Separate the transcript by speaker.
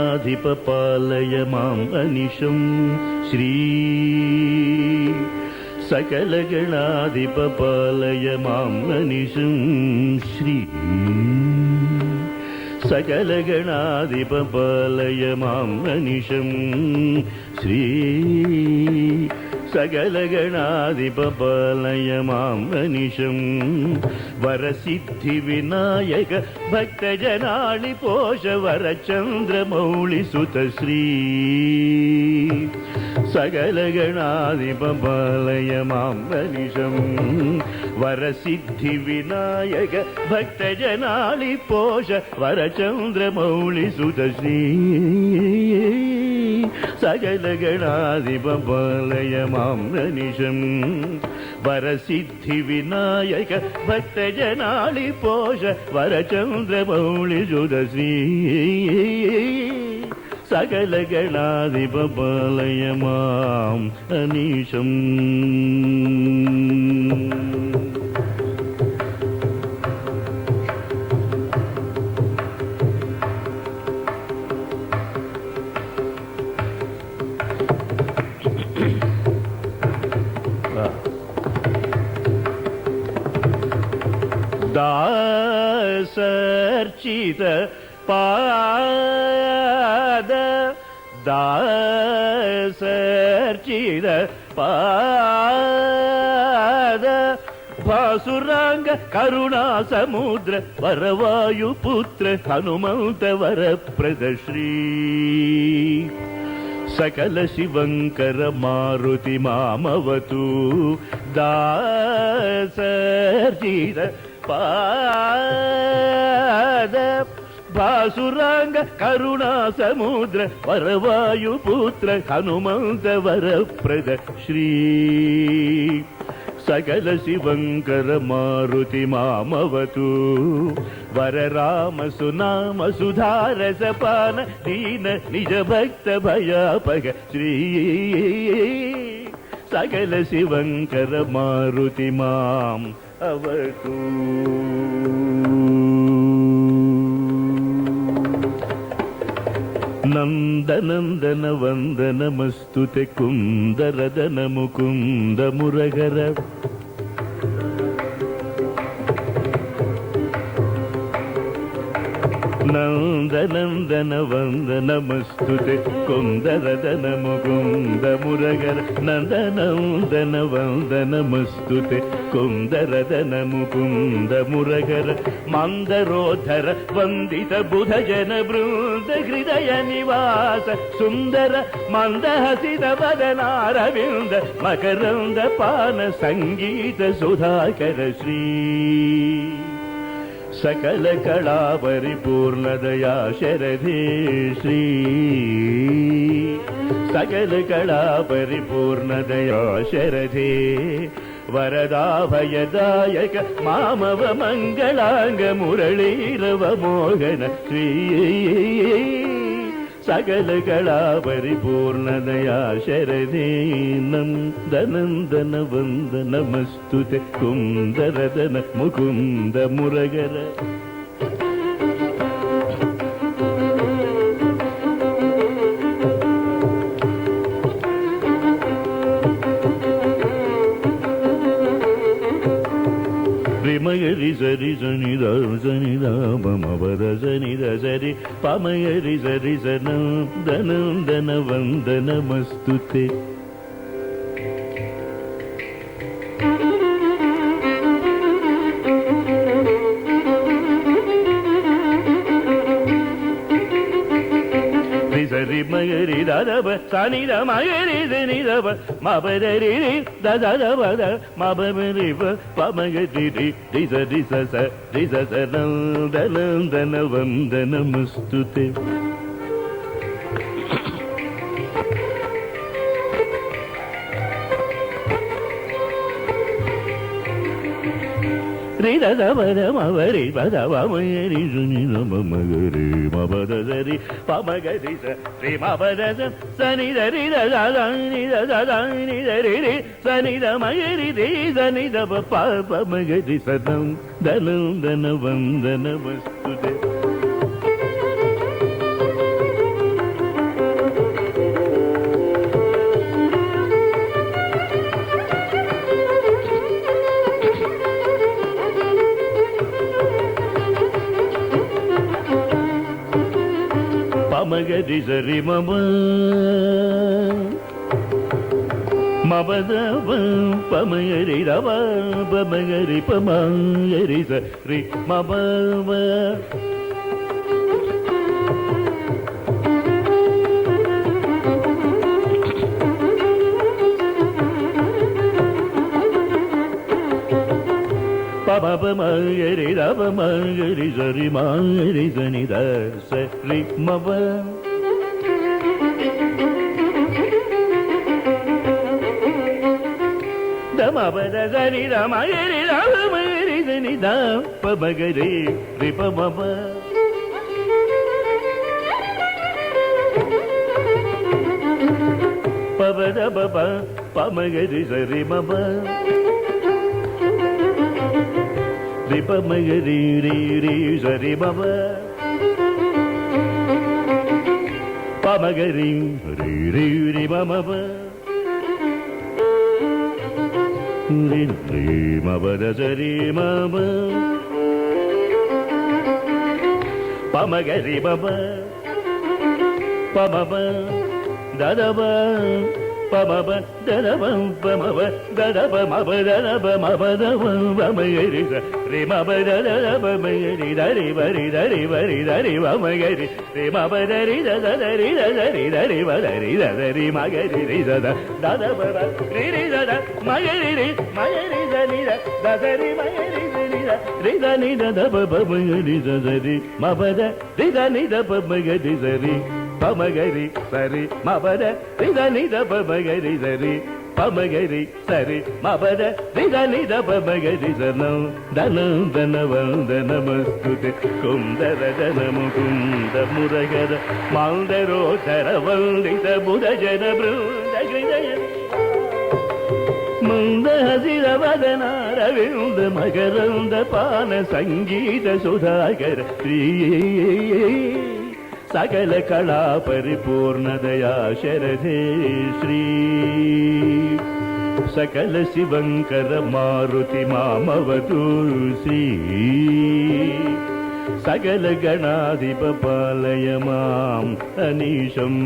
Speaker 1: सकलगणाधिपपालय माम् अनिशम् श्री सकलगणाधिपपालय माम् अनिशम् श्री सकलगणाधिपपालय माम् अनिशम् श्री सकलगणाधिपपालय माम् अनिशम् वरसिद्धिविनायक भक्तजनाळिपोष वरचन्द्रमौळिसुत श्री सकलगणाधिपपालय माम् अनिशम् वरसिद्धिविनायक भक्तजनाळिपोष वरचन्द्रमौळिसुत श्री सकलगणाधिपपालय माम् अनिशम् वरसिद्धिविनायक भक्तजनाळिपोष वरचन्द्रमौळिसुत श्री सकलगणाधिपपालय माम् अनिशम् दासर्चित पाद दासर्चित पाद भासुरांग करुणा समुद्र वरवायुपुत्र हनुमंत वरप्रद श्री सकल शिवंकर मारुति मामवतु दासर्चित पाद भासुरांग करुणा समुद्र वरवायुपुत्र हनुमंत वरप्रद श्री सकल शिवंकर मारुति मामवतु वर राम सुनाम सुधारसपान दीन निज भक्त भयापग श्री सकल शिवंकर मारुति माम् अवतु नंदनंदन वंदनमस्तुते कुंदरदन मुकुंद मुरगर नंदनंदन वंदनमस्तुते कुंदरदन मुकुंद मुरगर नंदनंदन वंदनमस्तुते कुंदरदन मुकुंद मुरगर मंदरोधर वंदित बुध जन बृंद हृदय निवास सुंदर मंदहसित वदनारविंद मकरंद पान संगीत सुधाकर श्री सकल कला परिपूर्ण दया शरदे श्री सकल कला परिपूर्ण दया शरदे वरदा भयदायक मामव मंगलांग मुरलीरव मोहन श्री सकल कला परिपूर्ण दया शरदे नंदनंदन वंदनमस्तुते कुंदरदन मुकुंद मुरगर मगरि सरि सनि द ममवद सनि द सरि पमगरि सरि सनंदनंदन वंदनमस्तुते सरि मगरि ददब सनि द मगरि सनि दब मबदरि ददब मबमरि पमगरि रि सरि स रि स नंदनंदन वंदनमस्तुते ரிததபதமவரி பதவமயரி சுனிதமமகரி மபதசரி பமகரி ஸ்ரீ மபதச சனிதரிததானிததானிதரி சனிதமயரி ரீ சனிதப பமகரி சதம் தனம் தனவந்தனவஸ்துதே. பமகரி சரி மம மபதவ பமகரி ரவ பமகரி பமகரி சரி மபவ பமபமகரி ரவ மகரி சரி மகரி சனித சரி மப தமபத சரி ரமகரி ரவ மகரி சனித பமகரி ரிபமப பபத பப பமகரி சரி மப ரிபமகரி ரீ ரீ சரி மப பமகரி ரீ ரீ ரி மமப ரி ரி மபத சரி மப பமகரி மப பமப ததப பமப ததப பமப ததப மப ததப மபதப பமகரி ரி மப ததப மகரி தரி வரி தரி வரி தரி பமகரி ரி மப தரி ததரி ததரி தரி வதரி ததரி மகரி ரி தத ததப ரி ரி தத மகரி ரி மகரி தனி ததரி மகரி தனி ரி தனி ததப பமகரி ததரி மபத ரி தனி தப மகரி சரி பமகரி சரி மபத ரிதனித பமகரி சரி பமகரி சரி மபத ரிதனித பமகரி சனம் தனம் தனவந்தனமஸ்துதே குந்தர தனமுகுந்த முரகர மாந்தரோதர வந்தித புதஜன பிருந்த கிருதய முந்த ஹசிரவதனாரவிந்த மகரந்த பான சங்கீத சுதாகர ஸ்ரீ सकल कला परिपूर्णदया शरदे श्री सकल शिवंकर मारुति मामवतु श्री सकल गणाधिप पालय मां अनीशम्